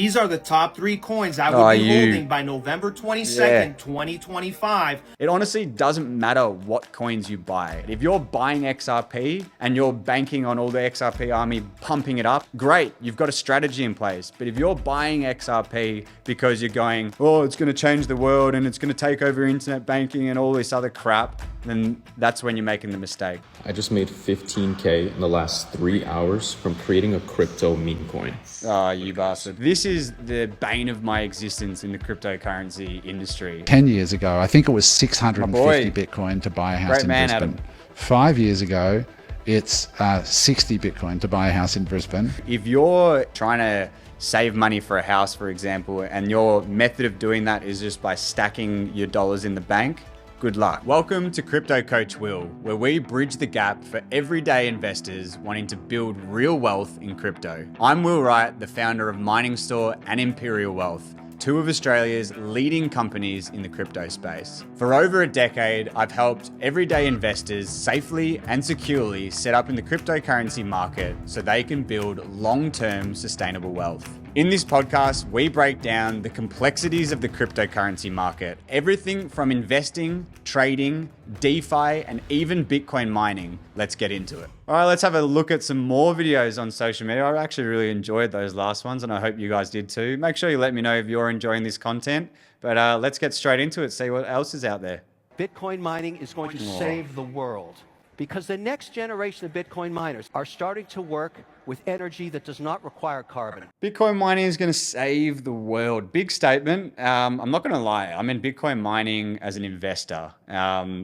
These are the top 3 coins I will be holding by November 22nd, 2025. It honestly doesn't matter what coins you buy. If you're buying XRP and you're banking on all the XRP army pumping it up, great, you've got a strategy in place. But if you're buying XRP because you're going, oh, it's going to change the world and it's going to take over internet banking and all this other crap, then that's when you're making the mistake. I just made 15K in the last 3 hours from creating a crypto meme coin. Oh, you bastard. This is the bane of my existence in the cryptocurrency industry. 10 years ago, I think it was 650 Bitcoin to buy a house in Brisbane. Adam. 5 years ago, it's 60 Bitcoin to buy a house in Brisbane. If you're trying to save money for a house, for example, and your method of doing that is just by stacking your dollars in the bank, good luck. Welcome to Crypto Coach Will, where we bridge the gap for everyday investors wanting to build real wealth in crypto. I'm Will Wright, the founder of Mining Store and Imperial Wealth, two of Australia's leading companies in the crypto space. For over a decade, I've helped everyday investors safely and securely set up in the cryptocurrency market so they can build long-term sustainable wealth. In this podcast, we break down the complexities of the cryptocurrency market, everything from investing, trading, DeFi, and even Bitcoin mining. Let's get into it. All right, let's have a look at some more videos on social media. I actually really enjoyed those last ones, and I hope you guys did too. Make sure you let me know if you're enjoying this content, but let's get straight into it, see what else is out there. Bitcoin mining is going to save the world because the next generation of Bitcoin miners are starting to work with energy that does not require carbon. Bitcoin mining is going to save the world. Big statement. I'm not going to lie. I'm in Bitcoin mining as an investor.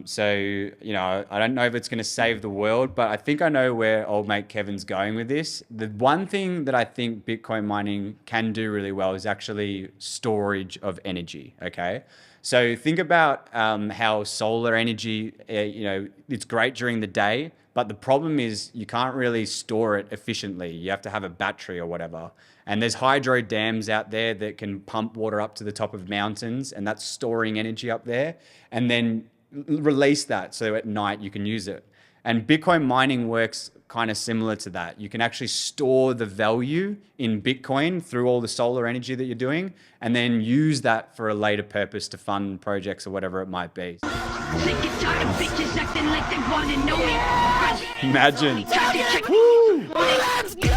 So, you know, I don't know if it's going to save the world, but I think I know where old mate Kevin's going with this. The one thing that I think Bitcoin mining can do really well is actually storage of energy. Okay. So think about how solar energy, it's great during the day, but the problem is you can't really store it efficiently. You have to have a battery or whatever. And there's hydro dams out there that can pump water up to the top of mountains, and that's storing energy up there, and then release that so at night you can use it. And Bitcoin mining works kind of similar to that. You can actually store the value in Bitcoin through all the solar energy that you're doing, and then use that for a later purpose to fund projects or whatever it might be. Imagine. Let's go!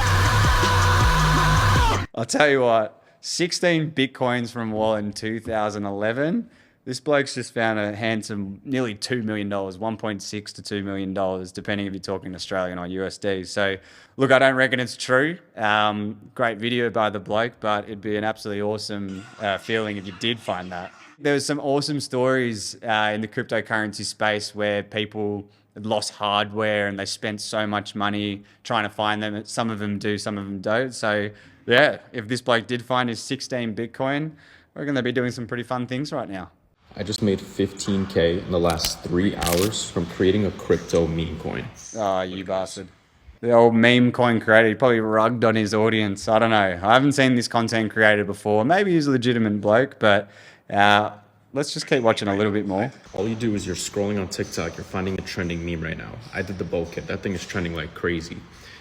I'll tell you what, 16 Bitcoins from Wallet in 2011. This bloke's just found a handsome, nearly $2 million, 1.6 to $2 million, depending if you're talking Australian or USD. So, look, I don't reckon it's true. Great video by the bloke, but it'd be an absolutely awesome feeling if you did find that. There was some awesome stories in the cryptocurrency space where people lost hardware and they spent so much money trying to find them. Some of them do, some of them don't. So, yeah, if this bloke did find his 16 Bitcoin, we're going to be doing some pretty fun things right now. I just made 15K in the last 3 hours from creating a crypto meme coin. Oh, you bastard. The old meme coin creator, he probably rugged on his audience. I don't know. I haven't seen this content creator before. Maybe he's a legitimate bloke, but let's just keep watching a little bit more. All you do is you're scrolling on TikTok, you're finding a trending meme right now. I did the bulkhead. That thing is trending like crazy.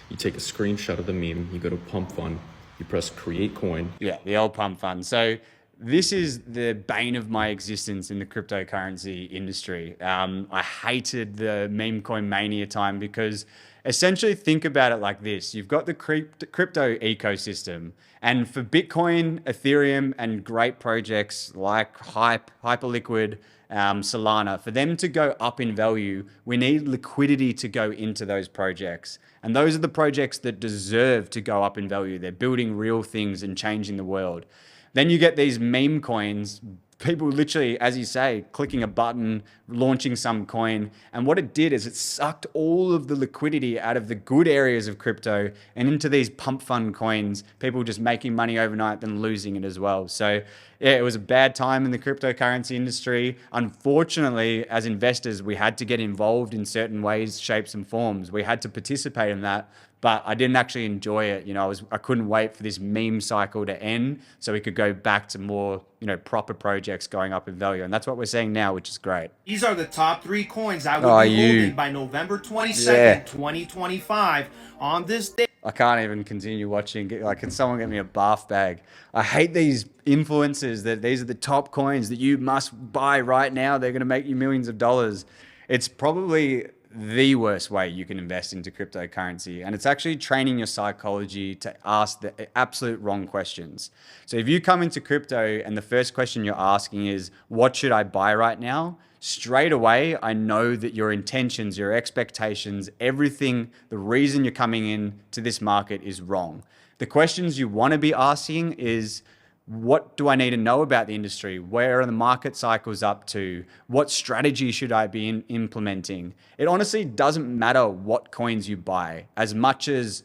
You take a screenshot of the meme, you go to Pump Fund, you press create coin. Yeah, the old Pump Fund. So this is the bane of my existence in the cryptocurrency industry. I hated the meme coin mania time because essentially think about it like this. You've got the crypto ecosystem, and for Bitcoin, Ethereum, and great projects like Hyperliquid, Solana, for them to go up in value, we need liquidity to go into those projects. And those are the projects that deserve to go up in value. They're building real things and changing the world. Then you get these meme coins, people literally, as you say, clicking a button, launching some coin. And what it did is it sucked all of the liquidity out of the good areas of crypto and into these pump fund coins, people just making money overnight, then losing it as well. So yeah, it was a bad time in the cryptocurrency industry. Unfortunately, as investors, we had to get involved in certain ways, shapes, and forms. We had to participate in that. But I didn't actually enjoy it. You know, I couldn't wait for this meme cycle to end so we could go back to more, proper projects going up in value. And that's what we're seeing now, which is great. These are the top 3 coins I will be holding by November 22nd, 2025 on this day. I can't even continue watching. Like, can someone get me a bath bag? I hate these influencers that these are the top coins that you must buy right now. They're going to make you millions of dollars. It's probably the worst way you can invest into cryptocurrency. And it's actually training your psychology to ask the absolute wrong questions. So if you come into crypto and the first question you're asking is, what should I buy right now? Straight away, I know that your intentions, your expectations, everything, the reason you're coming in to this market is wrong. The questions you want to be asking is, what do I need to know about the industry? Where are the market cycles up to? What strategy should I be implementing? It honestly doesn't matter what coins you buy as much as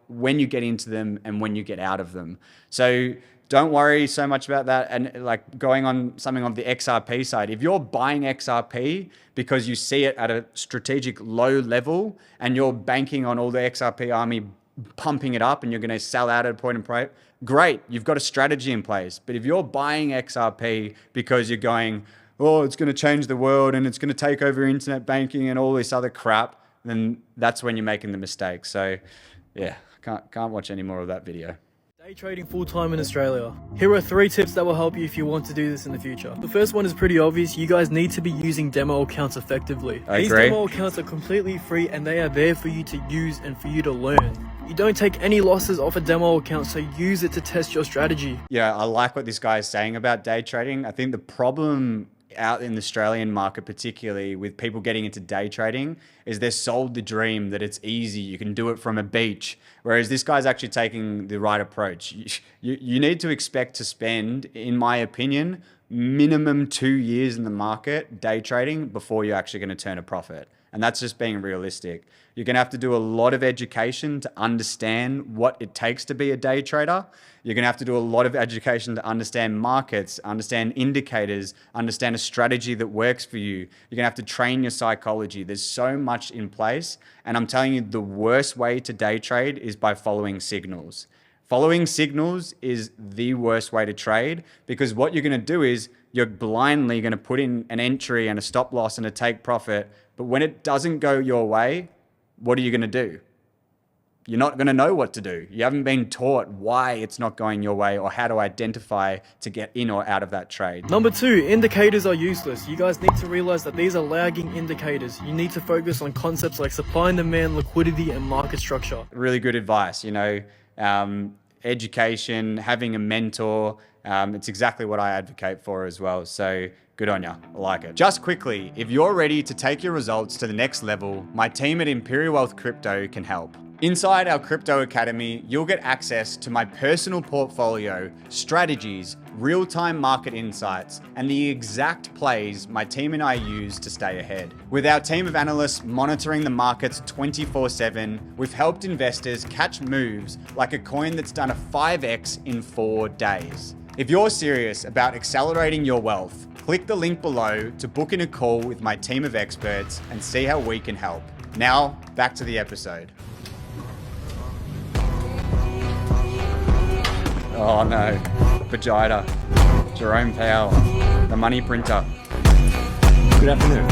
when you get into them and when you get out of them. So don't worry so much about that. And like going on something on the XRP side, if you're buying XRP because you see it at a strategic low level and you're banking on all the XRP army pumping it up and you're going to sell out at a point in price, great, you've got a strategy in place. But if you're buying XRP because you're going, oh, it's going to change the world and it's going to take over internet banking and all this other crap, then that's when you're making the mistake. So yeah, can't watch any more of that video. Day trading full-time in Australia. Here are 3 tips that will help you if you want to do this in the future. The first one is pretty obvious. You guys need to be using demo accounts effectively. These demo accounts are completely free and they are there for you to use and for you to learn. You don't take any losses off a demo account, so use it to test your strategy. Yeah, I like what this guy is saying about day trading. I think the problem out in the Australian market, particularly with people getting into day trading, is they're sold the dream that it's easy, you can do it from a beach. Whereas this guy's actually taking the right approach. You need to expect to spend, in my opinion, minimum 2 years in the market day trading before you're actually going to turn a profit. And that's just being realistic. You're going to have to do a lot of education to understand what it takes to be a day trader. You're going to have to do a lot of education to understand markets, understand indicators, understand a strategy that works for you. You're going to have to train your psychology. There's so much in place. And I'm telling you, the worst way to day trade is by following signals. Following signals is the worst way to trade, because what you're going to do is you're blindly going to put in an entry and a stop loss and a take profit. But when it doesn't go your way, what are you going to do? You're not going to know what to do. You haven't been taught why it's not going your way or how to identify to get in or out of that trade. Number 2, indicators are useless. You guys need to realize that these are lagging indicators. You need to focus on concepts like supply and demand, liquidity, and market structure. Really good advice, education, having a mentor. It's exactly what I advocate for as well. So good on ya. I like it. Just quickly, if you're ready to take your results to the next level, my team at Imperial Wealth Crypto can help. Inside our Crypto Academy, you'll get access to my personal portfolio, strategies, real-time market insights, and the exact plays my team and I use to stay ahead. With our team of analysts monitoring the markets 24/7, we've helped investors catch moves like a coin that's done a 5x in 4 days. If you're serious about accelerating your wealth, click the link below to book in a call with my team of experts and see how we can help. Now, back to the episode. Oh no, Vegeta, Jerome Powell, the money printer. Good afternoon.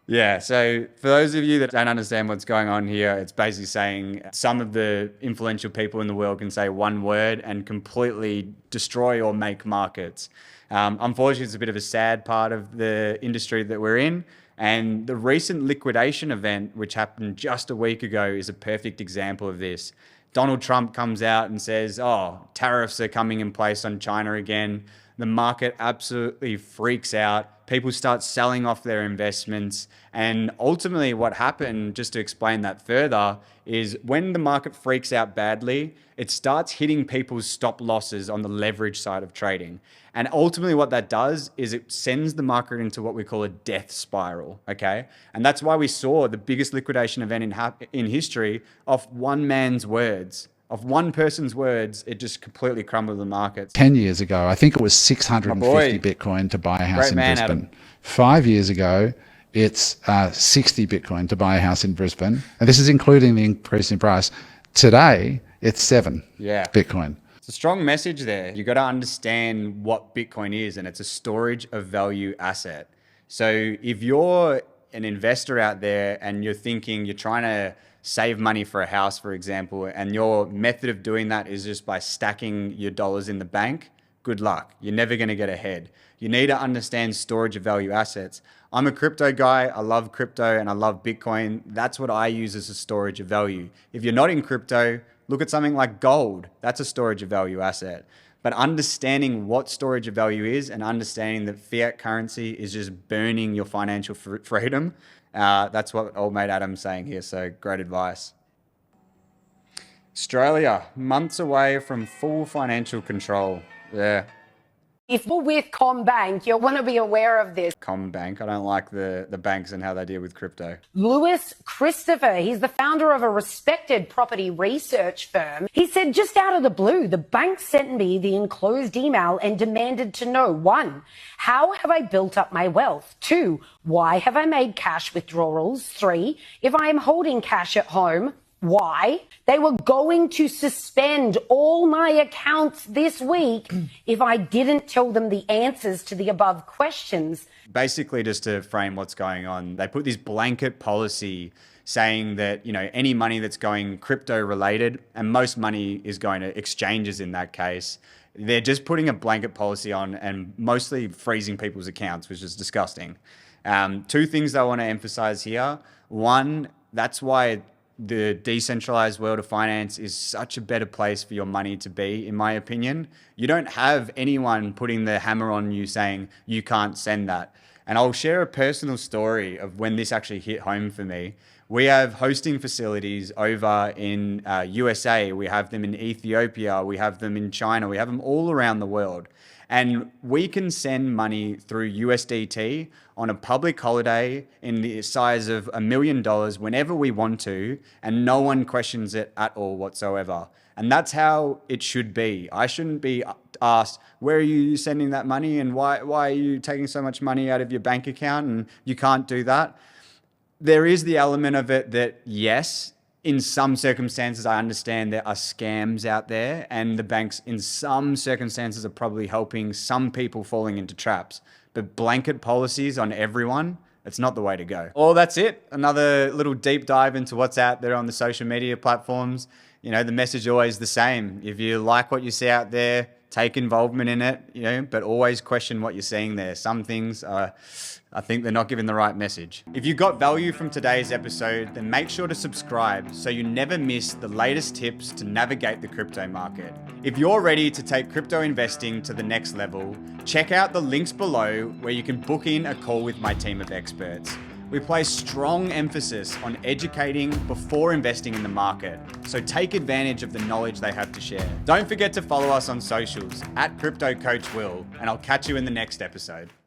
Yeah, so for those of you that don't understand what's going on here, it's basically saying some of the influential people in the world can say one word and completely destroy or make markets. Unfortunately, it's a bit of a sad part of the industry that we're in. And the recent liquidation event, which happened just a week ago, is a perfect example of this. Donald Trump comes out and says, oh, tariffs are coming in place on China again. The market absolutely freaks out. People start selling off their investments. And ultimately what happened, just to explain that further, is when the market freaks out badly, it starts hitting people's stop losses on the leverage side of trading. And ultimately what that does is it sends the market into what we call a death spiral, okay? And that's why we saw the biggest liquidation event in history off one man's words. Of one person's words, it just completely crumbled the markets. 10 years ago, I think it was 650 Bitcoin to buy a house in Brisbane. Adam. 5 years ago, it's 60 Bitcoin to buy a house in Brisbane. And this is including the increase in price. Today, it's 7 Bitcoin. It's a strong message there. You got to understand what Bitcoin is, and it's a storage of value asset. So if you're an investor out there and you're thinking you're trying to save money for a house, for example, and your method of doing that is just by stacking your dollars in the bank, good luck. You're never going to get ahead. You need to understand storage of value assets. I'm a crypto guy. I love crypto and I love Bitcoin. That's what I use as a storage of value. If you're not in crypto, look at something like gold. That's a storage of value asset. But understanding what storage of value is and understanding that fiat currency is just burning your financial freedom, that's what old mate Adam's saying here. So great advice. Australia, months away from full financial control. Yeah. If you're with CommBank, you'll want to be aware of this. CommBank. I don't like the banks and how they deal with crypto. Lewis Christopher, he's the founder of a respected property research firm. He said just out of the blue, the bank sent me the enclosed email and demanded to know, 1, how have I built up my wealth? 2, why have I made cash withdrawals? 3, if I am holding cash at home, why? They were going to suspend all my accounts this week if I didn't tell them the answers to the above questions. Basically, just to frame what's going on, they put this blanket policy saying that, you know, any money that's going crypto related, and most money is going to exchanges in that case, they're just putting a blanket policy on and mostly freezing people's accounts, which is disgusting. 2 things I want to emphasize here. 1, that's why the decentralized world of finance is such a better place for your money to be, in my opinion. You don't have anyone putting the hammer on you saying you can't send that. And I'll share a personal story of when this actually hit home for me. We have hosting facilities over in USA. We have them in Ethiopia. We have them in China. We have them all around the world. And we can send money through USDT on a public holiday in the size of $1 million whenever we want to, and no one questions it at all whatsoever. And that's how it should be. I shouldn't be asked, where are you sending that money and why are you taking so much money out of your bank account and you can't do that? There is the element of it that, yes, in some circumstances, I understand there are scams out there and the banks in some circumstances are probably helping some people falling into traps. But blanket policies on everyone, it's not the way to go. Well, that's it. Another little deep dive into what's out there on the social media platforms. You know, the message is always the same. If you like what you see out there, take involvement in it, you know, but always question what you're seeing there. Some things are, I think they're not giving the right message. If you got value from today's episode, then make sure to subscribe so you never miss the latest tips to navigate the crypto market. If you're ready to take crypto investing to the next level, check out the links below where you can book in a call with my team of experts. We place strong emphasis on educating before investing in the market, so take advantage of the knowledge they have to share. Don't forget to follow us on socials @CryptoCoachWill, and I'll catch you in the next episode.